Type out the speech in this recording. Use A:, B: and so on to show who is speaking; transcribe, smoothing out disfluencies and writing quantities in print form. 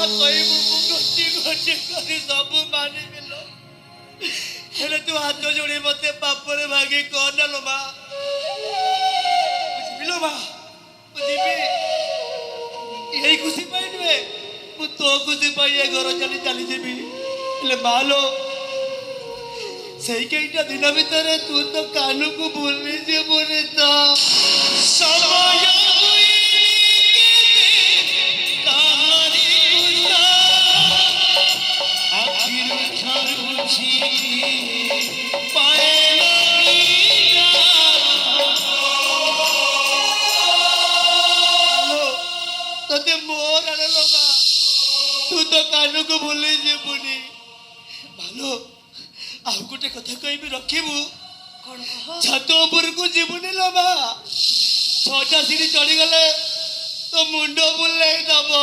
A: ଯାହା କହିବୁ ମୁଁ ଗୋଟି ଗୋଟି କରି ସବୁ ମାନିବିଲ। ହେଲେ ତୁ ହାତ ଯୋଡ଼ି ମତେ ପାପରେ ଭାଗି କହନା ଲୋ ମା। ବୁଝିବିଲ ମା, ମୁଁ ଯିବି ଏଇ ଖୁସି ପାଇଁ ନୁହେଁ, ମୁଁ ତୋ ଖୁସି ପାଇଁ ଏ ଘର ଚାଲି ଚାଲିଯିବି। ହେଲେ ମା ଲୋ, ସେଇ କେଇଟା ଦିନ ଭିତରେ ତୁ ତ କାନୁକୁ ଭୁଲି ଯିବୁନି ତ। ସମୟ ତତେ ମୋର ଆଣଲ ମା, ତୁ ତ କାନୁକୁ ଭୁଲି ଯିବୁନି। ଭାଲୋ, ଆଉ ଗୋଟେ କଥା କହିବି ରଖିବୁ। ଛାତ ଉପରକୁ ଯିବୁନି ଲୋ ମା, 6ଟା ସିଡ଼ି ଚଢ଼ିଗଲେ ତୋ ମୁଣ୍ଡ ବୁଲେଇ ଦବ।